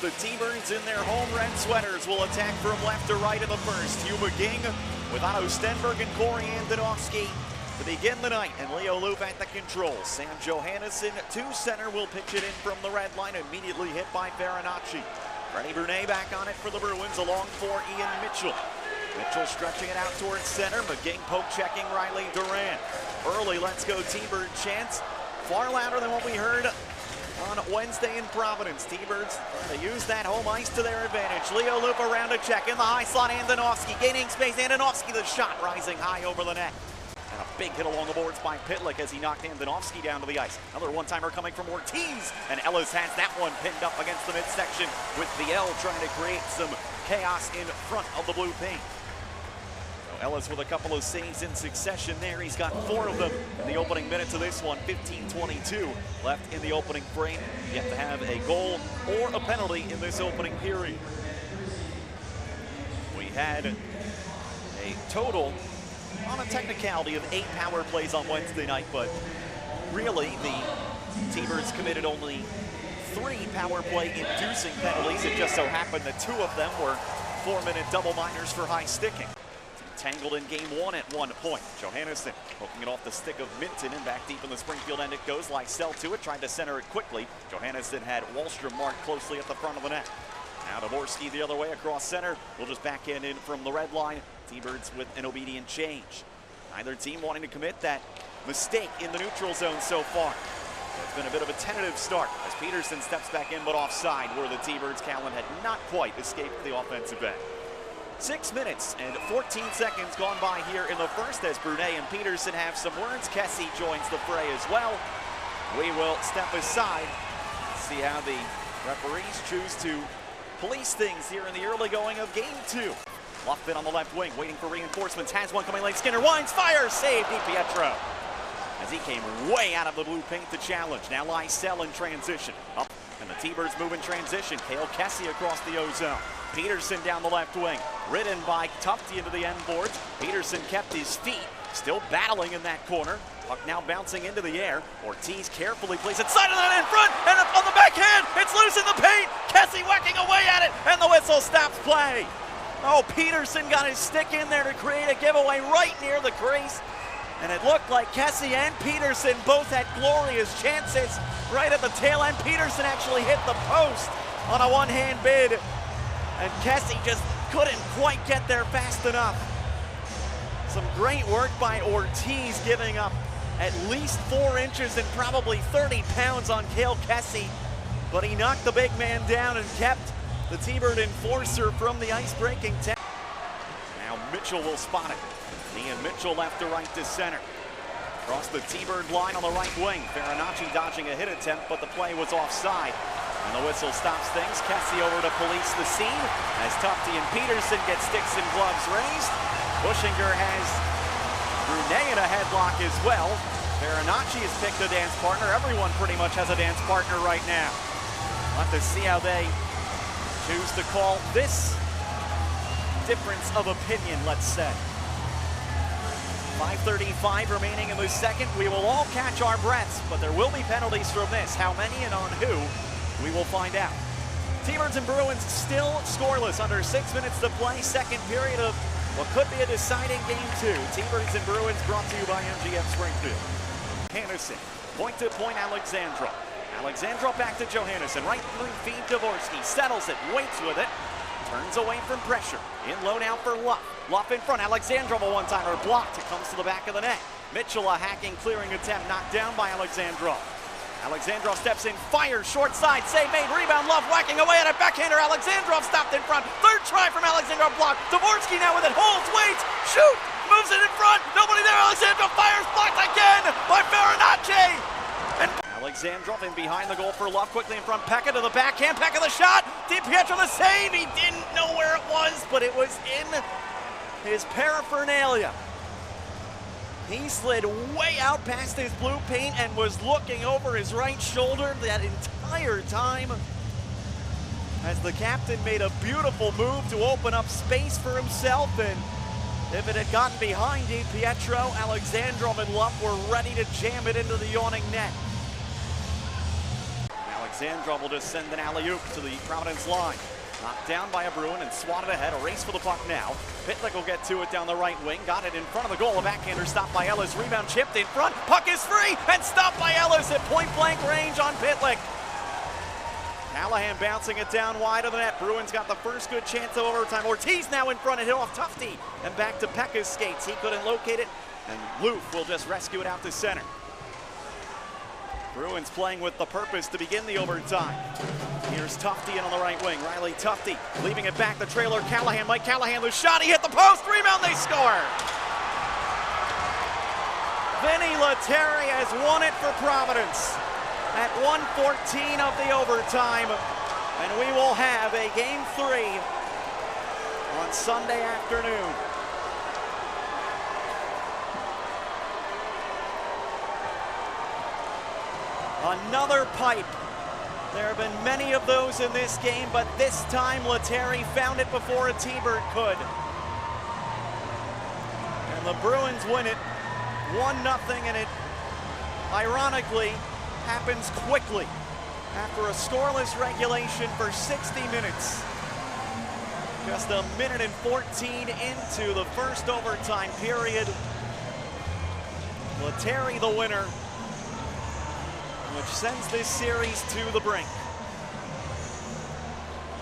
The T-Birds in their home red sweaters will attack from left to right in the first. Hugh McGing with Otto Stenberg and Corey Andonovski to begin the night, and Leo Loop at the controls. Sam Johannesson to center will pitch it in from the red line, immediately hit by Farinacci. Freddie Brunet back on it for the Bruins, along for Ian Mitchell. Mitchell stretching it out towards center. McGing poke checking Riley Duran. Early Let's Go T-Bird chants, far louder than what we heard on Wednesday in Providence. T-Birds trying to use that home ice to their advantage. Leo Loop around to check in the high slot. Andonovski gaining space. Andonovski, the shot rising high over the net. And a big hit along the boards by Pitlick as he knocked Andonovski down to the ice. Another one-timer coming from Ortiz, and Ellis has that one pinned up against the midsection with Viel trying to create some chaos in front of the blue paint. So Ellis with a couple of saves in succession there. He's got 4 of them in the opening minutes of this one. 15:22 left in the opening frame. Yet to have a goal or a penalty in this opening period. We had a total on a technicality of 8 power plays on Wednesday night, but really the T-Birds committed only 3 power play inducing penalties. It just so happened that 2 of them were 4-minute double minors for high sticking. Tangled in game 1 at one point. Johannesson hooking it off the stick of Minton, and back deep in the Springfield end it goes. Lysell to it, tried to center it quickly. Johannesson had Wallstrom marked closely at the front of the net. Now Dvorsky the other way across center. We'll just back in from the red line. T-Birds with an obedient change. Neither team wanting to commit that mistake in the neutral zone so far. So it's been a bit of a tentative start as Peterson steps back in, but offside where the T-Birds. Callan had not quite escaped the offensive end. 6 minutes and 14 seconds gone by here in the first as Brunet and Peterson have some words. Kessie joins the fray as well. We will step aside, see how the referees choose to police things here in the early going of game 2. Luffin on the left wing, waiting for reinforcements, has one coming late. Skinner winds, fires, save DiPeitro as he came way out of the blue paint to challenge. Now Lysell in transition. Up, and the T-Birds move in transition. Cale Kessie across the O-zone. Peterson down the left wing, ridden by Tufte into the end boards. Peterson kept his feet, still battling in that corner. Puck now bouncing into the air. Ortiz carefully plays it side of the net in front, and up on the backhand, it's loose in the paint. Kessie whacking away at it, and the whistle stops play. Oh, Peterson got his stick in there to create a giveaway right near the crease. And it looked like Kessie and Peterson both had glorious chances right at the tail end. Peterson actually hit the post on a one-hand bid, and Kessie just couldn't quite get there fast enough. Some great work by Ortiz, giving up at least 4 inches and probably 30 pounds on Cale Kessie, but he knocked the big man down and kept the T-Bird enforcer from the ice-breaking tap. Now Mitchell will spot it. Ian Mitchell left to right to center. Across the T-Bird line on the right wing. Farinacci dodging a hit attempt, but the play was offside. And the whistle stops things. Kessie over to police the scene as Tufte and Peterson get sticks and gloves raised. Bushinger has Brunet in a headlock as well. Farinacci has picked a dance partner. Everyone pretty much has a dance partner right now. We'll have to see how they choose to call this difference of opinion, let's say. 5:35 remaining in the second. We will all catch our breaths, but there will be penalties from this. How many and on who, we will find out. T-Birds and Bruins still scoreless under 6 minutes to play. Second period of what could be a deciding game 2. T-Birds and Bruins brought to you by MGM Springfield. Johannesson, point-to-point Alexandrov. Alexandrov back to Johannesson, right through feed Dvorsky, settles it, waits with it, turns away from pressure. In low now for Luff. Luff in front, Alexandrov a one-timer blocked. It comes to the back of the net. Mitchell a hacking, clearing attempt, knocked down by Alexandrov. Alexandrov steps in, fires, short side, save made, rebound, Luff whacking away at a backhander. Alexandrov stopped in front. Third try from Alexandrov, blocked. Dvorsky now with it, holds, waits, shoot, moves it in front. Nobody there, Alexandrov fires, blocked again by Farinacci. And Alexandrov in behind the goal for Luff, quickly in front. Pekka to the backhand, Pekka the shot. DiPeitro the save. He didn't know where it was, but it was in his paraphernalia. He slid way out past his blue paint and was looking over his right shoulder that entire time as the captain made a beautiful move to open up space for himself. And if it had gotten behind DiPeitro, Alexandrov and Luff were ready to jam it into the yawning net. Zandrum will just send an alley-oop to the Providence line. Knocked down by a Bruin and swatted ahead. A race for the puck now. Pitlick will get to it down the right wing. Got it in front of the goal. A backhander stopped by Ellis. Rebound chipped in front. Puck is free and stopped by Ellis at point-blank range on Pitlick. Callahan bouncing it down wide of the net. Bruins got the first good chance of overtime. Ortiz now in front and hit off Tufte. And back to Pekka's skates. He couldn't locate it. And Loof will just rescue it out to center. Bruins playing with the purpose to begin the overtime. Here's Tufte in on the right wing. Riley Tufte leaving it back. The trailer Callahan. Mike Callahan, the shot. He hit the post. Rebound. They score. Vinny Lettieri has won it for Providence at 1:14 of the overtime. And we will have a Game 3 on Sunday afternoon. Another pipe. There have been many of those in this game, but this time Lettieri found it before a T-Bird could. And the Bruins win it 1-0, and it ironically happens quickly after a scoreless regulation for 60 minutes. Just a minute and 14 into the first overtime period. Lettieri the winner, which sends this series to the brink.